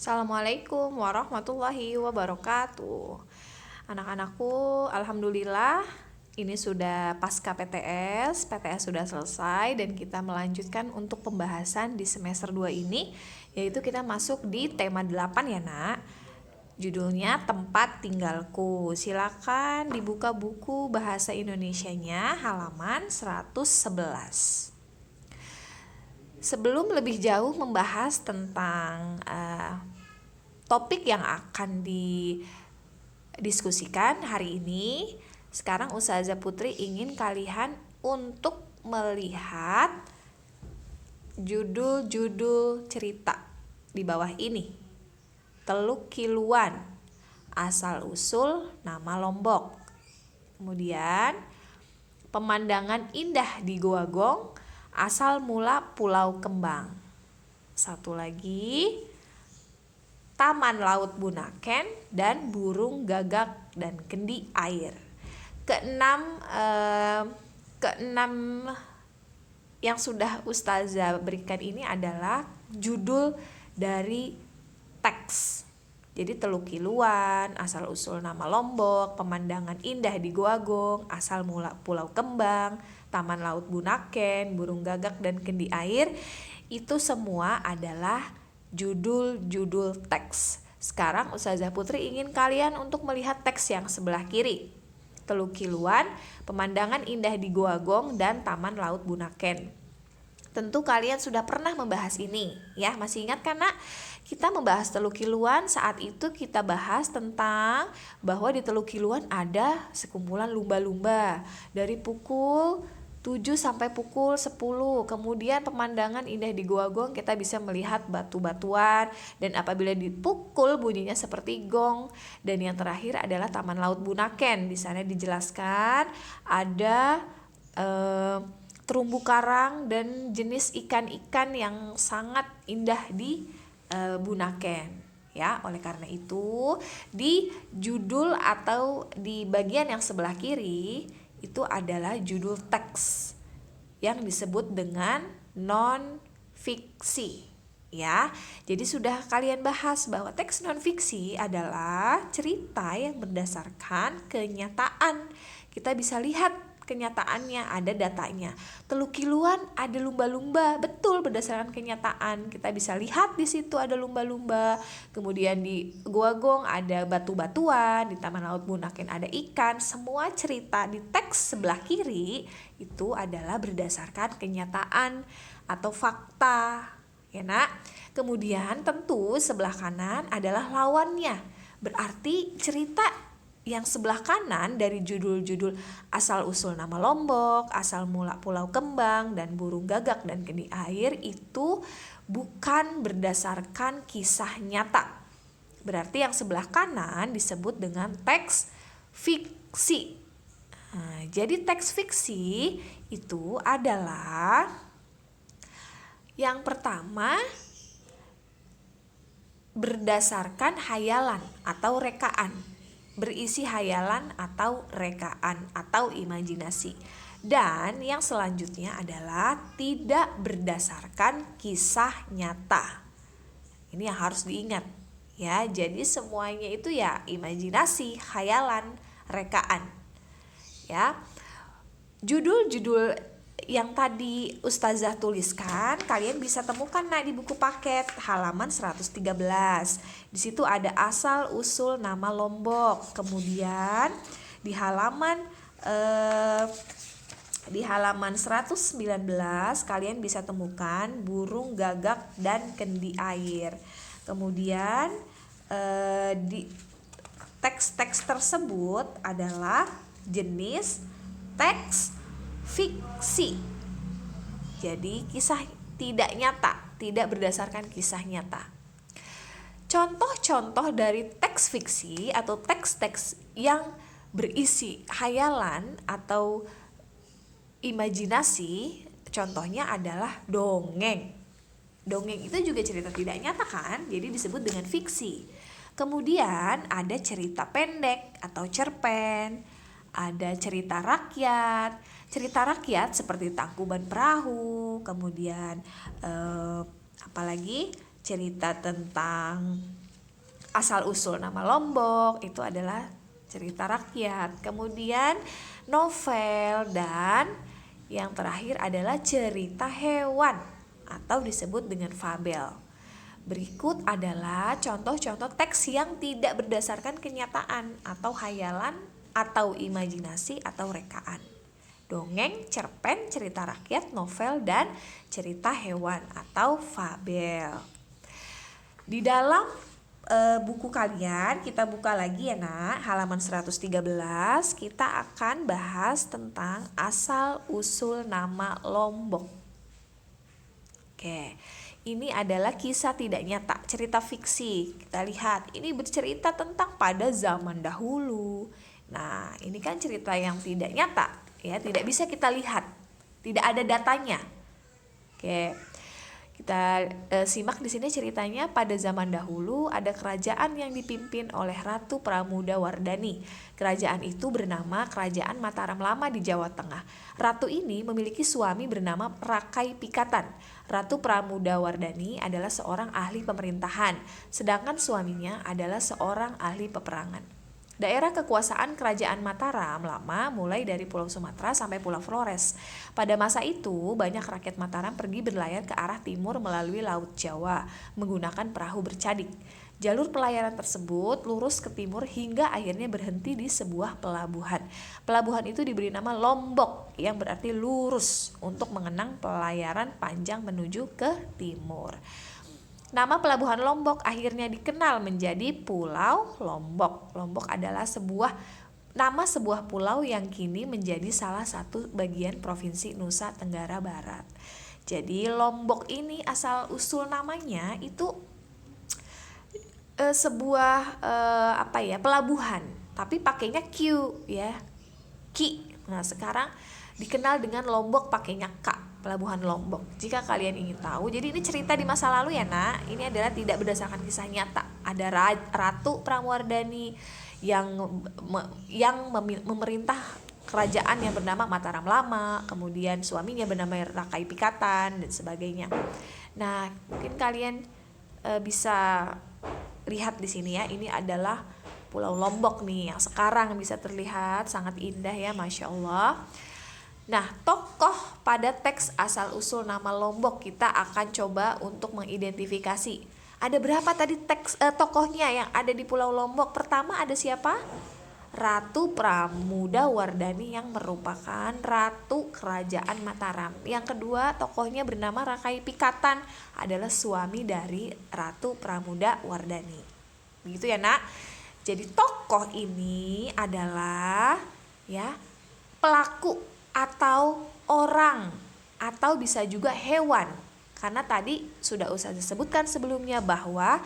Assalamualaikum warahmatullahi wabarakatuh. Anak-anakku, alhamdulillah ini sudah pasca PTS. PTS sudah selesai dan kita melanjutkan untuk pembahasan di semester 2 ini, yaitu kita masuk di tema 8 ya, Nak. Judulnya Tempat Tinggalku. Silakan dibuka buku bahasa Indonesianya halaman 111. Sebelum lebih jauh membahas tentang topik yang akan didiskusikan hari ini, sekarang Ustazah Putri ingin kalian untuk melihat judul-judul cerita di bawah ini. Teluk Kiluan, asal-usul nama Lombok. Kemudian pemandangan indah di Goa Gong, asal mula Pulau Kembang. Satu lagi, Taman Laut Bunaken dan burung gagak dan kendi air. Keenam yang sudah Ustazah berikan ini adalah judul dari teks. Jadi Teluk Kiluan, asal usul nama Lombok, pemandangan indah di Goa Gong, asal mula Pulau Kembang, Taman Laut Bunaken, burung gagak dan kendi air, itu semua adalah judul-judul teks. Sekarang Ustazah Putri ingin kalian untuk melihat teks yang sebelah kiri. Teluk Kiluan, pemandangan indah di Goa Gong dan Taman Laut Bunaken. Tentu kalian sudah pernah membahas ini, ya. Masih ingat kan, Nak? Kita membahas Teluk Kiluan, saat itu kita bahas tentang bahwa di Teluk Kiluan ada sekumpulan lumba-lumba dari pukul 7 sampai pukul 10. Kemudian pemandangan indah di Goa Gong, kita bisa melihat batu-batuan dan apabila dipukul bunyinya seperti gong. Dan yang terakhir adalah Taman Laut Bunaken. Di sana dijelaskan ada terumbu karang dan jenis ikan-ikan yang sangat indah di Bunaken, ya. Oleh karena itu di judul atau di bagian yang sebelah kiri itu adalah judul teks yang disebut dengan non fiksi, ya. Jadi sudah kalian bahas bahwa teks non fiksi adalah cerita yang berdasarkan kenyataan. Kita bisa lihat kenyataannya, ada datanya. Teluk Kiluan ada lumba-lumba, betul, berdasarkan kenyataan. Kita bisa lihat di situ ada lumba-lumba. Kemudian di Goa Gong ada batu-batuan, di Taman Laut Bunaken ada ikan. Semua cerita di teks sebelah kiri itu adalah berdasarkan kenyataan atau fakta, ya, Nak. Kemudian tentu sebelah kanan adalah lawannya. Berarti cerita yang sebelah kanan dari judul-judul asal-usul nama Lombok, asal mula Pulau Kembang, dan burung gagak dan kendi air itu bukan berdasarkan kisah nyata. Berarti yang sebelah kanan disebut dengan teks fiksi. Nah, jadi teks fiksi itu adalah yang pertama berdasarkan hayalan atau rekaan. Berisi hayalan atau rekaan atau imajinasi. Dan yang selanjutnya adalah tidak berdasarkan kisah nyata. Ini yang harus diingat, ya. Jadi semuanya itu ya imajinasi, hayalan, rekaan, ya. Judul-judul yang tadi Ustazah tuliskan kalian bisa temukan, Nak, di buku paket halaman 113. Di situ ada asal usul nama Lombok. Kemudian di halaman 119 kalian bisa temukan burung gagak dan kendi air. Kemudian di teks-teks tersebut adalah jenis teks fiksi. Jadi kisah tidak nyata, tidak berdasarkan kisah nyata. Contoh-contoh dari teks fiksi atau teks-teks yang berisi hayalan atau imajinasi, contohnya adalah dongeng. Dongeng itu juga cerita tidak nyata kan, jadi disebut dengan fiksi. Kemudian ada cerita pendek atau cerpen, ada cerita rakyat. Cerita rakyat seperti Tangkuban Perahu, kemudian apalagi cerita tentang asal-usul nama Lombok, itu adalah cerita rakyat. Kemudian novel, dan yang terakhir adalah cerita hewan atau disebut dengan fabel. Berikut adalah contoh-contoh teks yang tidak berdasarkan kenyataan atau hayalan atau imajinasi atau rekaan. Dongeng, cerpen, cerita rakyat, novel, dan cerita hewan atau fabel. Di dalam buku kalian, kita buka lagi ya nak, halaman 113, kita akan bahas tentang asal usul nama Lombok. Oke, ini adalah kisah tidak nyata, cerita fiksi. Kita lihat, ini bercerita tentang pada zaman dahulu. Nah, ini kan cerita yang tidak nyata, ya, tidak bisa kita lihat, tidak ada datanya. Oke, kita simak di sini ceritanya. Pada zaman dahulu ada kerajaan yang dipimpin oleh Ratu Pramodawardhani. Kerajaan itu bernama Kerajaan Mataram Lama di Jawa Tengah. Ratu ini memiliki suami bernama Rakai Pikatan. Ratu Pramodawardhani adalah seorang ahli pemerintahan, sedangkan suaminya adalah seorang ahli peperangan. Daerah kekuasaan Kerajaan Mataram Lama mulai dari Pulau Sumatera sampai Pulau Flores. Pada masa itu, banyak rakyat Mataram pergi berlayar ke arah timur melalui Laut Jawa menggunakan perahu bercadik. Jalur pelayaran tersebut lurus ke timur hingga akhirnya berhenti di sebuah pelabuhan. Pelabuhan itu diberi nama Lombok, yang berarti lurus, untuk mengenang pelayaran panjang menuju ke timur. Nama pelabuhan Lombok akhirnya dikenal menjadi Pulau Lombok. Lombok adalah nama sebuah pulau yang kini menjadi salah satu bagian Provinsi Nusa Tenggara Barat. Jadi Lombok ini asal usul namanya itu sebuah pelabuhan, tapi pakainya Q ya. Ki. Nah, sekarang dikenal dengan Lombok pakainya K. Pelabuhan Lombok. Jika kalian ingin tahu, jadi ini cerita di masa lalu ya nak. Ini adalah tidak berdasarkan kisah nyata. Ada Ratu Pramodawardhani yang memerintah kerajaan yang bernama Mataram Lama, kemudian suaminya bernama Rakai Pikatan dan sebagainya. Nah, mungkin kalian bisa lihat di sini ya. Ini adalah Pulau Lombok nih yang sekarang bisa terlihat sangat indah ya, Masya Allah. Nah, tokoh pada teks asal-usul nama Lombok kita akan coba untuk mengidentifikasi. Ada berapa tadi tokohnya yang ada di Pulau Lombok? Pertama ada siapa? Ratu Pramodawardhani yang merupakan Ratu Kerajaan Mataram. Yang kedua, tokohnya bernama Rakai Pikatan, adalah suami dari Ratu Pramodawardhani. Begitu ya nak? Jadi tokoh ini adalah ya pelaku atau orang, atau bisa juga hewan. Karena tadi sudah Ustazah sebutkan sebelumnya bahwa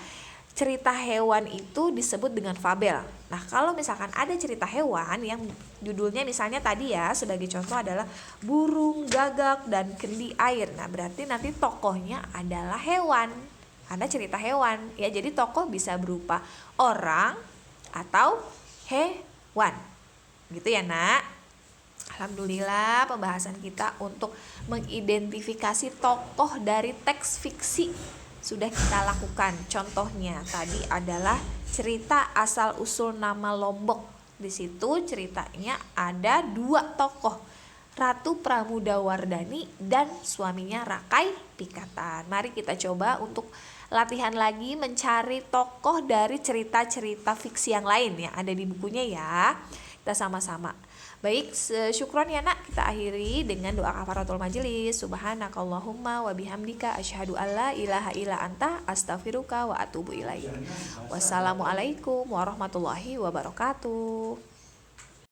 cerita hewan itu disebut dengan fabel. Nah, kalau misalkan ada cerita hewan yang judulnya misalnya tadi ya, sebagai contoh adalah burung gagak dan kendi air. Nah, berarti nanti tokohnya adalah hewan. Karena cerita hewan ya, jadi tokoh bisa berupa orang atau hewan. Gitu ya nak. Alhamdulillah, pembahasan kita untuk mengidentifikasi tokoh dari teks fiksi sudah kita lakukan. Contohnya tadi adalah cerita asal usul nama Lombok. Di situ ceritanya ada dua tokoh, Ratu Pramodawardhani dan suaminya Rakai Pikatan. Mari kita coba untuk latihan lagi mencari tokoh dari cerita-cerita fiksi yang lain yang ada di bukunya ya. Kita sama-sama. Baik, syukron ya nak, kita akhiri dengan doa kafaratul majelis. Subhanakallahumma wa bihamdika asyhadu alla ilaha illa anta astaghfiruka wa atubu ilaik. Wassalamualaikum warahmatullahi wabarakatuh.